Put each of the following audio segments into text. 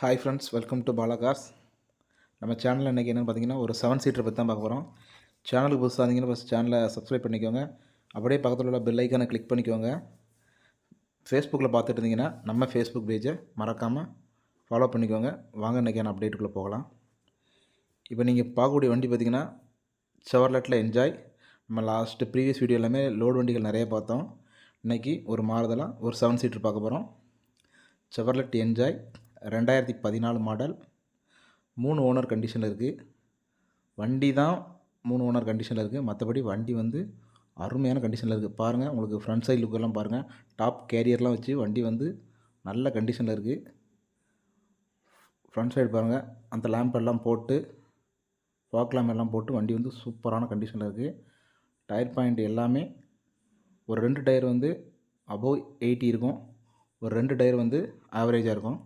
Hi friends, welcome to Bala cars. நம்ம சேனலில் இன்றைக்கி என்னென்னு பார்த்தீங்கன்னா ஒரு 7 சீட்டரை பற்றி தான் பார்க்க போகிறோம். சேனலுக்கு புதுசாக இருந்தீங்கன்னா ஃபஸ்ட் சேனலை சப்ஸ்கிரைப் பண்ணிக்கோங்க. அப்படியே பக்கத்தில் உள்ள பெல் ஐக்கானை கிளிக் பண்ணிக்கோங்க. ஃபேஸ்புக்கில் பார்த்துட்டு இருந்தீங்கன்னா நம்ம ஃபேஸ்புக் பேஜை மறக்காமல் ஃபாலோ பண்ணிக்கோங்க. வாங்க இன்றைக்கான அப்டேட்டுக்குள்ளே போகலாம். இப்போ நீங்கள் பார்க்கக்கூடிய வண்டி பார்த்திங்கன்னா செவர்லெட்டில் என்ஜாய். நம்ம லாஸ்ட்டு ப்ரீவியஸ் வீடியோ எல்லாமே லோடு வண்டிகள் நிறைய பார்த்தோம். இன்றைக்கி ஒரு மாறுதலாக ஒரு 7 சீட்டர் பார்க்க போகிறோம். செவர்லெட் என்ஜாய் 2014 மாடல், 3 ஓனர் கண்டிஷனில் இருக்குது. வண்டி தான் 3 ஓனர் கண்டிஷனில் இருக்குது. மற்றபடி வண்டி வந்து அருமையான கண்டிஷனில் இருக்குது. பாருங்கள், உங்களுக்கு ஃப்ரண்ட் சைடு லுக்கெல்லாம் பாருங்கள். டாப் கேரியர்லாம் வச்சு வண்டி வந்து நல்ல கண்டிஷனில் இருக்குது. ஃப்ரண்ட் சைடு பாருங்கள், அந்த லேம்ப் எல்லாம் போட்டு ஃபாக் லேம்ப் எல்லாம் போட்டு வண்டி வந்து சூப்பரான கண்டிஷனில் இருக்குது. டயர் பாயிண்ட் எல்லாமே ஒரு 2 டயர் வந்து அபோவ் 80 இருக்கும், ஒரு 2 டயர் வந்து ஆவரேஜாக இருக்கும்.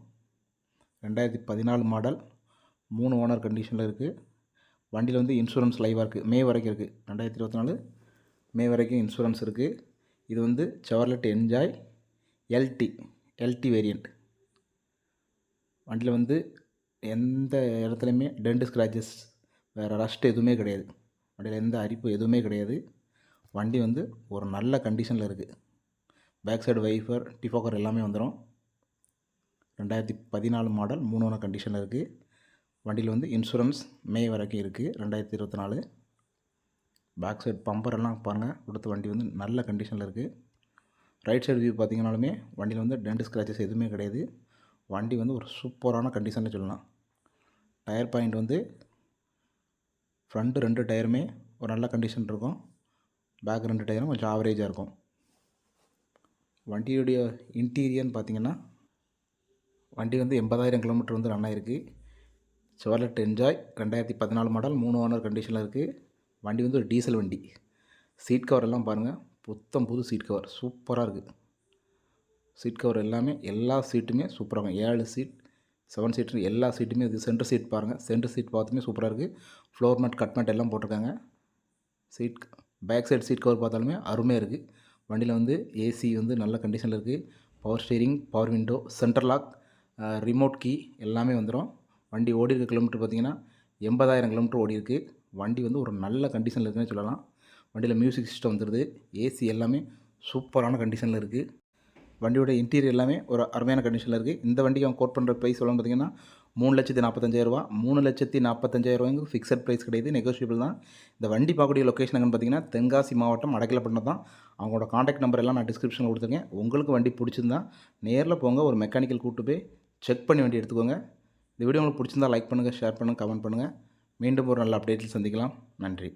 2014 மாடல், 3 ஓனர் கண்டிஷனில் இருக்குது. வண்டியில் வந்து இன்சூரன்ஸ் லைவாக இருக்குது. மே வரைக்கும் இருக்குது. 2024 மே வரைக்கும் இன்சூரன்ஸ் இருக்குது. இது வந்து செவர்லெட் என்ஜாய் எல்டி வேரியண்ட். வண்டியில் வந்து எந்த இடத்துலையுமே டென்ட் ஸ்க்ராச்சஸ், வேறு ரஸ்ட் எதுவுமே கிடையாது. வண்டியில் எந்த அரிப்பு எதுவுமே கிடையாது. வண்டி வந்து ஒரு நல்ல கண்டிஷனில் இருக்குது. பேக் சைடு வைஃபர், டிஃபாக்கர் எல்லாமே வந்துடும். 2014 மாடல், 3 ஓனர் கண்டிஷனில் இருக்குது. வண்டியில் வந்து இன்சூரன்ஸ் மே வரைக்கும் இருக்குது. 2024. பேக் சைடு பம்பர் எல்லாம் பாருங்கள், கொடுத்த வண்டி வந்து நல்ல கண்டிஷனில் இருக்குது. ரைட் சைடு வியூ பார்த்திங்கனாலுமே வண்டியில் வந்து டென்ட் ஸ்க்ராச்சஸ் எதுவுமே கிடையாது. வண்டி வந்து ஒரு சூப்பரான கண்டிஷனில் சொல்லலாம். டயர் பாயிண்ட் வந்து ஃப்ரண்ட்டு 2 டயருமே ஒரு நல்ல கண்டிஷன் இருக்கும். பேக் 2 டயரும் கொஞ்சம் ஆவரேஜாக இருக்கும். வண்டியுடைய இன்டீரியர்னு பார்த்திங்கன்னா வண்டி வந்து 80,000 கிலோமீட்டர் வந்து ரன் ஆகிருக்கு. செவர்லெட் என்ஜாய் 2014 மாடல், 3 ஓனர் கண்டிஷனில் இருக்குது. வண்டி வந்து ஒரு டீசல் வண்டி. சீட் கவர் எல்லாம் பாருங்கள், புத்தம் புது சீட் கவர் சூப்பராக இருக்குது. சீட் கவர் எல்லாமே எல்லா சீட்டுமே சூப்பராக இருக்கும். 7 சீட் 7 சீட்டு எல்லா சீட்டுமே இது. சென்டர் சீட் பாருங்கள், சென்டர் சீட் பார்த்துமே சூப்பராக இருக்குது. ஃப்ளோர் மேட், கட் மேட் எல்லாம் போட்டிருக்காங்க. Seat back side seat cover பார்த்தாலுமே அருமையாக இருக்குது. வண்டியில் வந்து ஏசி வந்து நல்ல கண்டிஷனில் இருக்குது. Power steering, power window, centre lock, remote key எல்லாமே வந்துடும். வண்டி ஓடி இருக்க கிலோமீட்டர் பார்த்திங்கன்னா 80,000 கிலோமீட்டர் ஓடி இருக்குது. வண்டி வந்து ஒரு நல்ல கண்டிஷனில் இருக்குதுன்னு சொல்லலாம். வண்டியில் மியூசிக் சிஸ்டம் வந்துடுது. ஏசி எல்லாமே சூப்பரான கண்டிஷனில் இருக்குது. வண்டியோட இன்டீரியர் எல்லாமே ஒரு அருமையான கண்டிஷனில் இருக்குது. இந்த வண்டிக்கு அவன் கோட் பண்ணுற ப்ரைஸ் சொல்லணும் பார்த்திங்கன்னா 3,45,000 ரூபா. 3,45,000 ஃபிக்ஸட் ப்ரைஸ் கிடையாது, நெகோஷியபிள் தான். இந்த வண்டி பார்க்கக்கூடிய லொக்கேஷன் எங்கன்னு பார்த்திங்கன்னா தென்காசி மாவட்டம் அடைக்கலப்பட்டினம் தான். அவங்களோட காண்டாக்ட் நம்பர் எல்லாம் நான் டிஸ்கிரிப்ஷனில் கொடுத்துருக்கேன். உங்களுக்கு வண்டி பிடிச்சிருந்தா நேரில் போங்க, ஒரு மெக்கானிக்கல் கூப்பிட்டு போய் செக் பண்ணி வண்டி எடுத்துக்கோங்க. இந்த வீடியோ உங்களுக்கு பிடிச்சிருந்தா லைக் பண்ணுங்கள், ஷேர் பண்ணுங்கள், கமெண்ட் பண்ணுங்கள். மீண்டும் ஒரு நல்ல அப்டேட்டில் சந்திக்கலாம். நன்றி.